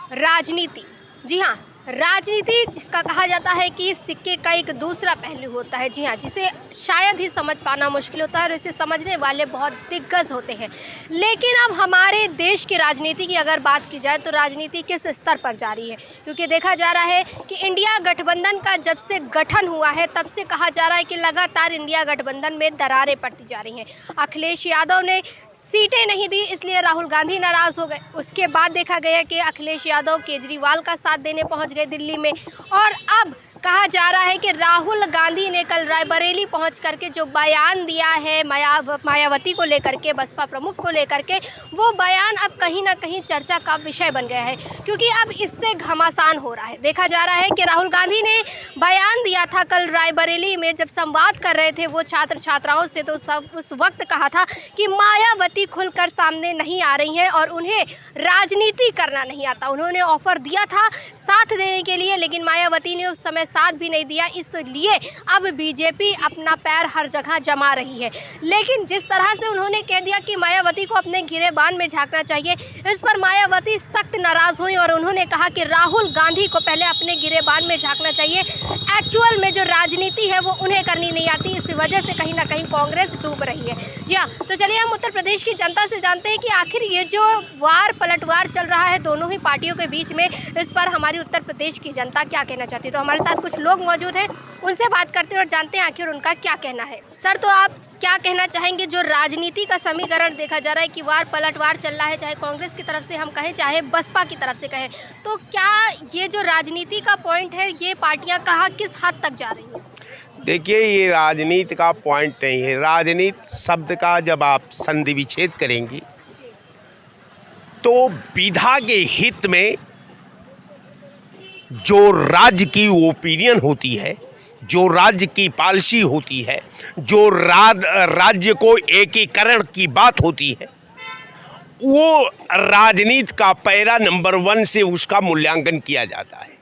राजनीति, जी हाँ, राजनीति जिसका कहा जाता है कि सिक्के का एक दूसरा पहलू होता है, जी हाँ, जिसे शायद ही समझ पाना मुश्किल होता है और इसे समझने वाले बहुत दिग्गज होते हैं। लेकिन अब हमारे देश की राजनीति की अगर बात की जाए तो राजनीति किस स्तर पर जा रही है, क्योंकि देखा जा रहा है कि इंडिया गठबंधन का जब से गठन हुआ है तब से कहा जा रहा है कि लगातार इंडिया गठबंधन में दरारें पड़ती जा रही हैं। अखिलेश यादव ने सीटें नहीं दी, इसलिए राहुल गांधी नाराज़ हो गए। उसके बाद देखा गया कि अखिलेश यादव केजरीवाल का साथ देने पहुंच गए दिल्ली में, और अब कहा जा रहा है कि राहुल गांधी ने कल रायबरेली पहुंच करके जो बयान दिया है मायावती को लेकर के, बसपा प्रमुख को लेकर के, वो बयान अब कहीं ना कहीं चर्चा का विषय बन गया है, क्योंकि अब इससे घमासान हो रहा है। देखा जा रहा है कि राहुल गांधी ने बयान दिया था कल रायबरेली में जब संवाद कर रहे थे वो छात्र छात्राओं से, तो सब उस वक्त कहा था कि मायावती खुलकर सामने नहीं आ रही हैं और उन्हें राजनीति करना नहीं आता। उन्होंने ऑफर दिया था साथ देने के लिए, लेकिन मायावती ने उस समय साथ भी नहीं दिया, इसलिए अब बीजेपी अपना पैर हर जगह जमा रही है। लेकिन जिस तरह से उन्होंने कह दिया कि मायावती को अपने गिरेबान में झांकना चाहिए, इस पर मायावती सख्त नाराज हुई और उन्होंने कहा कि राहुल गांधी को पहले अपने गिरेबान में झांकना चाहिए। एक्चुअल में जो राजनीति है वो उन्हें करनी नहीं आती, इस वजह से कहीं ना कहीं कांग्रेस डूब रही है। जी हाँ, तो चलिए हम उत्तर प्रदेश की जनता से जानते हैं कि आखिर ये जो वार पलटवार चल रहा है दोनों ही पार्टियों के बीच में, इस पर हमारी उत्तर प्रदेश की जनता क्या कहना चाहती है। तो हमारे साथ कुछ लोग मौजूद हैं, उनसे बात करते हैं और जानते हैं आखिर उनका क्या कहना है। सर, तो आप क्या कहना चाहेंगे, जो राजनीति का समीकरण देखा जा रहा है कि वार पलटवार चल रहा है, चाहे कांग्रेस की तरफ से हम कहें चाहे बसपा की तरफ से कहें, तो क्या ये जो राजनीति का पॉइंट है ये पार्टियां कहाँ किस हद तक जा रही हैं? देखिए, ये राजनीति का पॉइंट नहीं है। राजनीति शब्द का जब आप संधि विच्छेद करेंगी तो विधा के हित में जो राज्य की ओपिनियन होती है, जो राज्य की पॉलिसी होती है, जो राज्य को एकीकरण की बात होती है, वो राजनीति का पैरा नंबर 1 से उसका मूल्यांकन किया जाता है।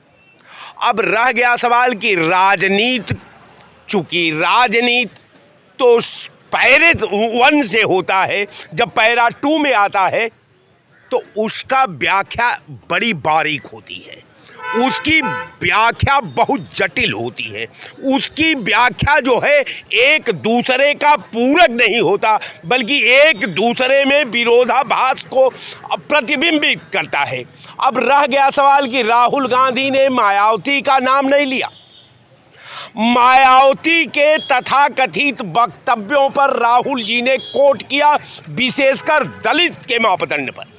अब रह गया सवाल कि राजनीति, चूंकि राजनीति तो पैरे 1 से होता है, जब पैरा 2 में आता है तो उसका व्याख्या बड़ी बारीक होती है, उसकी व्याख्या बहुत जटिल होती है, उसकी व्याख्या जो है एक दूसरे का पूरक नहीं होता, बल्कि एक दूसरे में विरोधाभास को प्रतिबिंबित करता है। अब रह गया सवाल कि राहुल गांधी ने मायावती का नाम नहीं लिया। मायावती के तथाकथित वक्तव्यों पर राहुल जी ने कोट किया, विशेषकर दलित के मापदंड पर।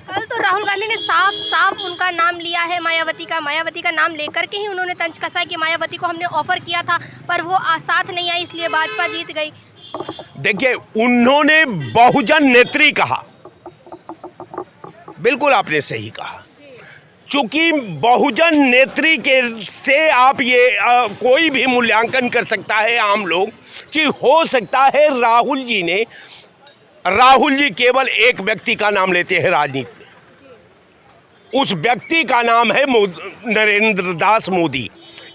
कल तो राहुल गांधी ने साफ साफ उनका नाम लिया है, मायावती का नाम लेकर के ही उन्होंने तंज कसा कि मायावती को हमने ऑफर किया था पर वो साथ नहीं आई, इसलिए भाजपा जीत गई। देखिए, उन्होंने बहुजन नेत्री कहा, बिल्कुल आपने सही कहा। चूंकि बहुजन नेत्री के से आप ये कोई भी मूल्यांकन कर सकता है आम लोग कि हो सकता है राहुल जी केवल एक व्यक्ति का नाम लेते हैं राजनीति में, उस व्यक्ति का नाम है नरेंद्र दास मोदी।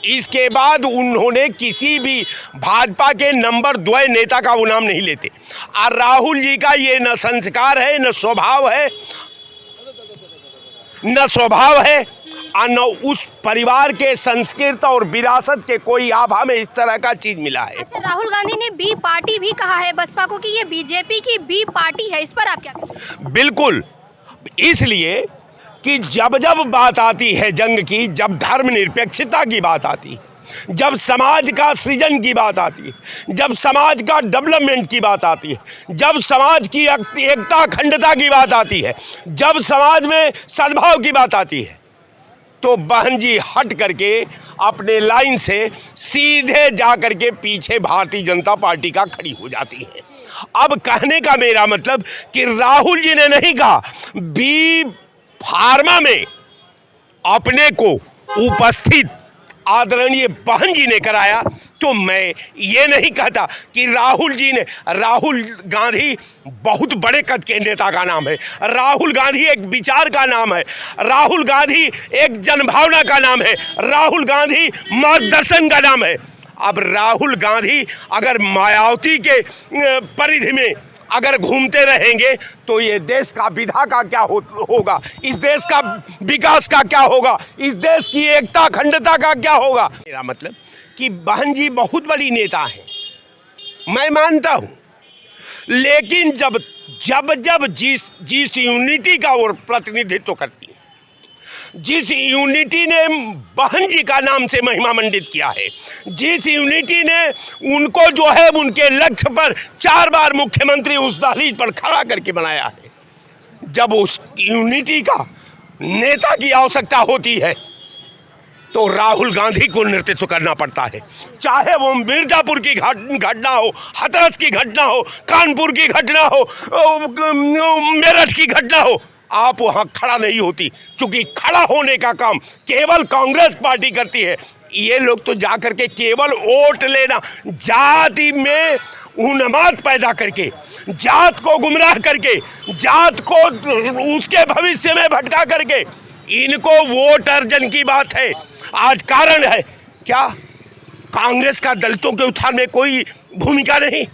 इसके बाद उन्होंने किसी भी भाजपा के नंबर 2 नेता का वो नाम नहीं लेते। और राहुल जी का ये न संस्कार है, न स्वभाव है, और न उस परिवार के संस्कृत और विरासत के कोई आभा में इस तरह का चीज मिला है। अच्छा, राहुल गांधी ने बी पार्टी भी कहा है बसपा को कि ये बीजेपी की बी पार्टी है, इस पर आप क्या कहते हैं? बिल्कुल, इसलिए कि जब जब बात आती है जंग की, जब धर्मनिरपेक्षता की बात आती है, जब समाज का सृजन की बात आती है, जब समाज का डेवलपमेंट की बात आती है, जब समाज की एकता अखंडता की बात आती है, जब समाज में सद्भाव की बात आती है, तो बहन जी हट करके अपने लाइन से सीधे जा करके पीछे भारतीय जनता पार्टी का खड़ी हो जाती है। अब कहने का मेरा मतलब कि राहुल जी ने नहीं कहा, बी फार्मा में अपने को उपस्थित आदरणीय बहन जी ने कराया, तो मैं ये नहीं कहता कि राहुल गांधी बहुत बड़े कद के नेता का नाम है, राहुल गांधी एक विचार का नाम है, राहुल गांधी एक जनभावना का नाम है, राहुल गांधी मार्गदर्शन का नाम है। अब राहुल गांधी अगर मायावती के परिधि में अगर घूमते रहेंगे तो ये देश का विधा का क्या होगा, इस देश का विकास का क्या होगा, इस देश की एकता अखंडता का क्या होगा। मेरा मतलब कि बहन जी बहुत बड़ी नेता हैं, मैं मानता हूँ, लेकिन जब जिस यूनिटी का वो प्रतिनिधित्व करती है, जिस यूनिटी ने बहन जी का नाम से महिमा मंडित किया है, जिस यूनिटी ने उनको जो है उनके लक्ष्य पर 4 बार मुख्यमंत्री उस दहलीज पर खड़ा करके बनाया है, जब उस यूनिटी का नेता की आवश्यकता होती है तो राहुल गांधी को नेतृत्व करना पड़ता है। चाहे वो मिर्जापुर की घटना हो, हाथरस की घटना हो, कानपुर की घटना हो, मेरठ की घटना हो, आप वहाँ खड़ा नहीं होती, क्योंकि खड़ा होने का काम केवल कांग्रेस पार्टी करती है। ये लोग तो जा करके केवल वोट लेना, जाति में उन्माद पैदा करके, जात को गुमराह करके, जात को उसके भविष्य में भटका करके, इनको वोट अर्जन की बात है। आज कारण है क्या, कांग्रेस का दलितों के उत्थान में कोई भूमिका नहीं।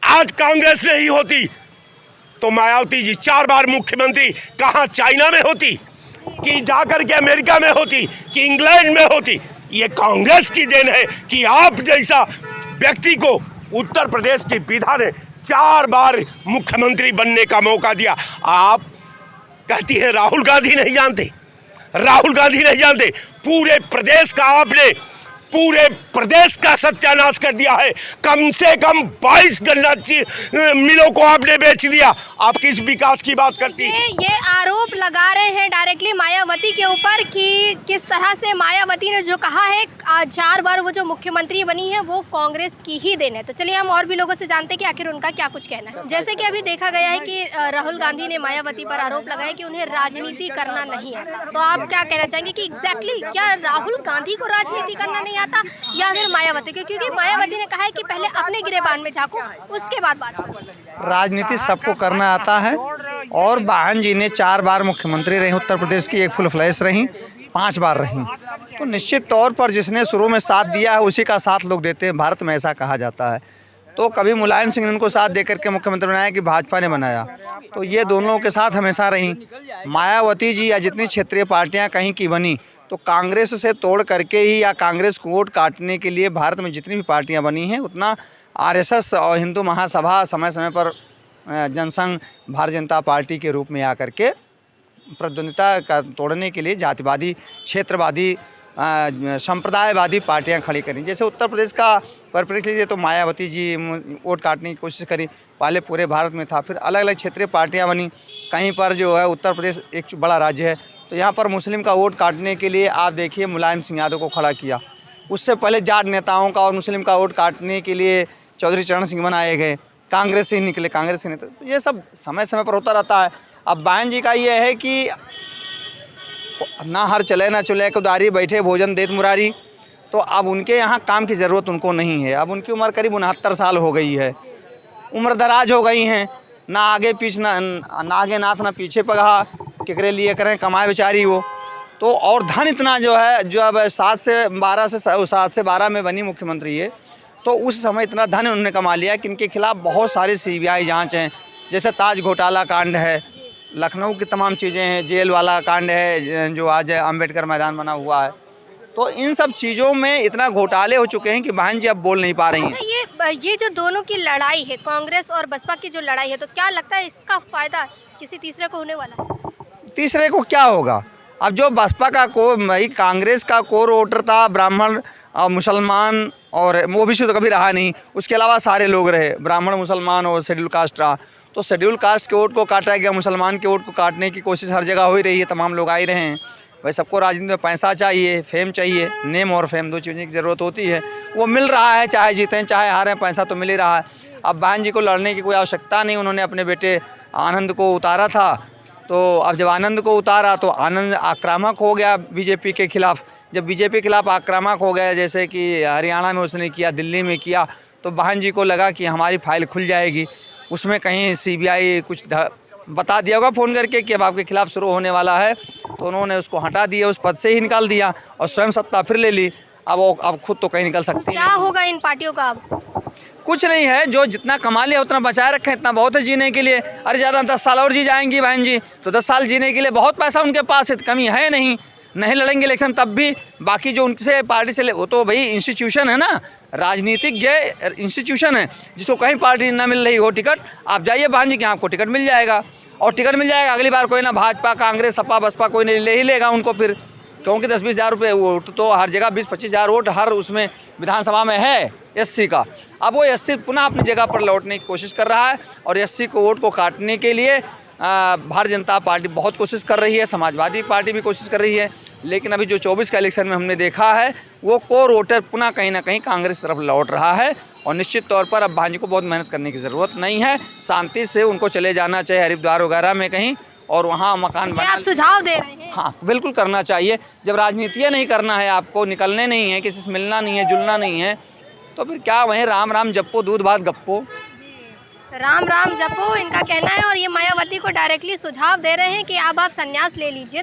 आज कांग्रेस नहीं होती तो मायावती जी 4 बार मुख्यमंत्री कहाँ चाइना में होती, कि जाकर के अमेरिका में होती, कि इंग्लैंड में होती। ये कांग्रेस की देन है कि आप जैसा व्यक्ति को उत्तर प्रदेश की विधा ने 4 बार मुख्यमंत्री बनने का मौका दिया। आप कहती है राहुल गांधी नहीं जानते, राहुल गांधी नहीं जानते। पूरे प्रदेश का आपने, पूरे प्रदेश का सत्यानाश कर दिया है। कम से कम 22 गन्ना मिलों को आपने बेच दिया। आप किस विकास की बात करती हैं? ये आरोप लगा रहे हैं डायरेक्टली मायावती के ऊपर कि किस तरह से मायावती ने जो कहा है 4 बार वो जो मुख्यमंत्री बनी है वो कांग्रेस की ही देन है। तो चलिए हम और भी लोगों से जानते हैं कि आखिर उनका क्या कुछ कहना है। जैसे कि अभी देखा गया है कि राहुल गांधी ने मायावती पर आरोप लगाया कि उन्हें राजनीति करना नहीं आता। तो आप क्या कहना चाहेंगे कि एग्जैक्टली क्या राहुल गांधी को राजनीति करना नहीं आता या फिर मायावती को? क्योंकि मायावती ने कहा है कि पहले अपने गिरेबान में झांको, उसके बाद बात करो। राजनीति सबको करना आता है, और बहन जी ने 4 बार मुख्यमंत्री रही उत्तर प्रदेश की, एक फुल फ्लैश रही, 5 बार रही। तो निश्चित तौर पर जिसने शुरू में साथ दिया है उसी का साथ लोग देते हैं, भारत में ऐसा कहा जाता है। तो कभी मुलायम सिंह ने उनको साथ देकर के मुख्यमंत्री बनाया कि भाजपा ने बनाया, तो ये दोनों के साथ हमेशा रही। मायावती जी या जितनी क्षेत्रीय पार्टियाँ कहीं की बनी तो कांग्रेस से तोड़ करके ही, या कांग्रेस को वोट काटने के लिए भारत में जितनी भी पार्टियां बनी हैं, उतना आरएसएस और हिंदू महासभा समय समय पर जनसंघ भारतीय जनता पार्टी के रूप में आकर के प्रतिद्वंदिता का तोड़ने के लिए जातिवादी, क्षेत्रवादी, संप्रदायवादी पार्टियां खड़ी करी। जैसे उत्तर प्रदेश का परिप्रेक्ष्य लीजिए तो मायावती जी वोट काटने की कोशिश करी, पहले पूरे भारत में था, फिर अलग अलग क्षेत्रीय पार्टियां बनी। कहीं पर जो है उत्तर प्रदेश एक बड़ा राज्य है, तो यहाँ पर मुस्लिम का वोट काटने के लिए आप देखिए मुलायम सिंह यादव को खड़ा किया। उससे पहले जाट नेताओं का और मुस्लिम का वोट काटने के लिए चौधरी चरण सिंह बनाए गए, कांग्रेस से ही निकले, कांग्रेस के नेता। तो ये सब समय समय पर होता रहता है। अब बहन जी का ये है कि ना हर चले ना चले कुदारी, बैठे भोजन देत मुरारी। तो अब उनके यहाँ काम की ज़रूरत उनको नहीं है। अब उनकी उम्र करीब 69 साल हो गई है, उम्र दराज हो गई हैं, ना आगे पीछे ना आगे नाथ ना पीछे पगहा, केकरे लिए करें कमाए बेचारी वो। तो और धन इतना जो है, जो अब 7 से 12 में बनी मुख्यमंत्री है, तो उस समय इतना धन उन्होंने कमा लिया कि इनके खिलाफ बहुत सारी सीबीआई जांच हैं। जैसे ताज घोटाला कांड है, लखनऊ की तमाम चीज़ें हैं, जेल वाला कांड है जो आज अंबेडकर मैदान बना हुआ है। तो इन सब चीज़ों में इतना घोटाले हो चुके हैं कि बहन जी अब बोल नहीं पा रही हैं। ये जो दोनों की लड़ाई है, कांग्रेस और बसपा की जो लड़ाई है, तो क्या लगता है इसका फायदा किसी तीसरे को होने वाला है? तीसरे को क्या होगा? अब जो बसपा का भाई कांग्रेस का कोर वोटर था ब्राह्मण और मुसलमान, और ओबीसी तो कभी रहा नहीं, उसके अलावा सारे लोग रहे, ब्राह्मण, मुसलमान और शेड्यूल कास्ट रहा। तो शेड्यूल कास्ट के वोट को काटा गया, मुसलमान के वोट को काटने की कोशिश हर जगह हो ही रही है, तमाम लोग आ ही रहे हैं। भाई सबको राजनीति में पैसा चाहिए, फेम चाहिए, नेम और फेम, 2 चीज़ों की ज़रूरत होती है। वो मिल रहा है, चाहे जीतें चाहे हारें, पैसा तो मिल ही रहा है। अब बहन जी को लड़ने की कोई आवश्यकता नहीं, उन्होंने अपने बेटे आनंद को उतारा था। तो अब जब आनंद को उतारा तो आनंद आक्रामक हो गया बीजेपी के खिलाफ। जब बीजेपी के खिलाफ आक्रामक हो गया, जैसे कि हरियाणा में उसने किया, दिल्ली में किया, तो बहन जी को लगा कि हमारी फाइल खुल जाएगी, उसमें कहीं सीबीआई कुछ बता दिया होगा फ़ोन करके कि अब आपके खिलाफ शुरू होने वाला है। तो उन्होंने उसको हटा दिया, उस पद से ही निकाल दिया और स्वयं सत्ता फिर ले ली। अब खुद तो कहीं निकल सकती है। क्या होगा इन पार्टियों का अब? कुछ नहीं है, जो जितना कमा लिया उतना बचाए रखें, इतना बहुत है जीने के लिए। अरे ज़्यादा 10 साल और जी जाएंगी बहन जी, तो 10 साल जीने के लिए बहुत पैसा उनके पास है, कमी है नहीं लड़ेंगे इलेक्शन तब भी। बाकी जो उनसे पार्टी से वो तो भाई इंस्टीट्यूशन है ना, राजनीतिक ये इंस्टीट्यूशन है, जिसको कहीं पार्टी ना मिल रही हो टिकट, आप जाइए बहन जी कि आपको टिकट मिल जाएगा, और टिकट मिल जाएगा अगली बार कोई ना भाजपा कांग्रेस सपा बसपा कोई नहीं ले ही लेगा उनको फिर, क्योंकि 10-20 हज़ार रुपये वोट तो हर जगह 20-25 हज़ार वोट हर उसमें विधानसभा में है एससी का। अब वो एससी पुनः अपनी जगह पर लौटने की कोशिश कर रहा है, और एससी को वोट को काटने के लिए भारतीय जनता पार्टी बहुत कोशिश कर रही है, समाजवादी पार्टी भी कोशिश कर रही है। लेकिन अभी जो 24 का इलेक्शन में हमने देखा है, वो कोर वोटर पुनः कहीं ना कहीं कांग्रेस की तरफ लौट रहा है, और निश्चित तौर पर अब भाजपा को बहुत मेहनत करने की ज़रूरत नहीं है, शांति से उनको चले जाना चाहिए हरिद्वार वगैरह में कहीं, और वहाँ मकान ये बना। आप सुझाव दे रहे हैं? हाँ बिल्कुल करना चाहिए। जब राजनीति नहीं करना है, आपको निकलने नहीं है, किसी से मिलना नहीं है, जुलना नहीं है, तो फिर क्या वहीं राम राम जपो दूध भात गप्पो। राम राम जपो इनका कहना है, और ये मायावती को डायरेक्टली सुझाव दे रहे हैं कि अब आप संन्यास ले लीजिए। तो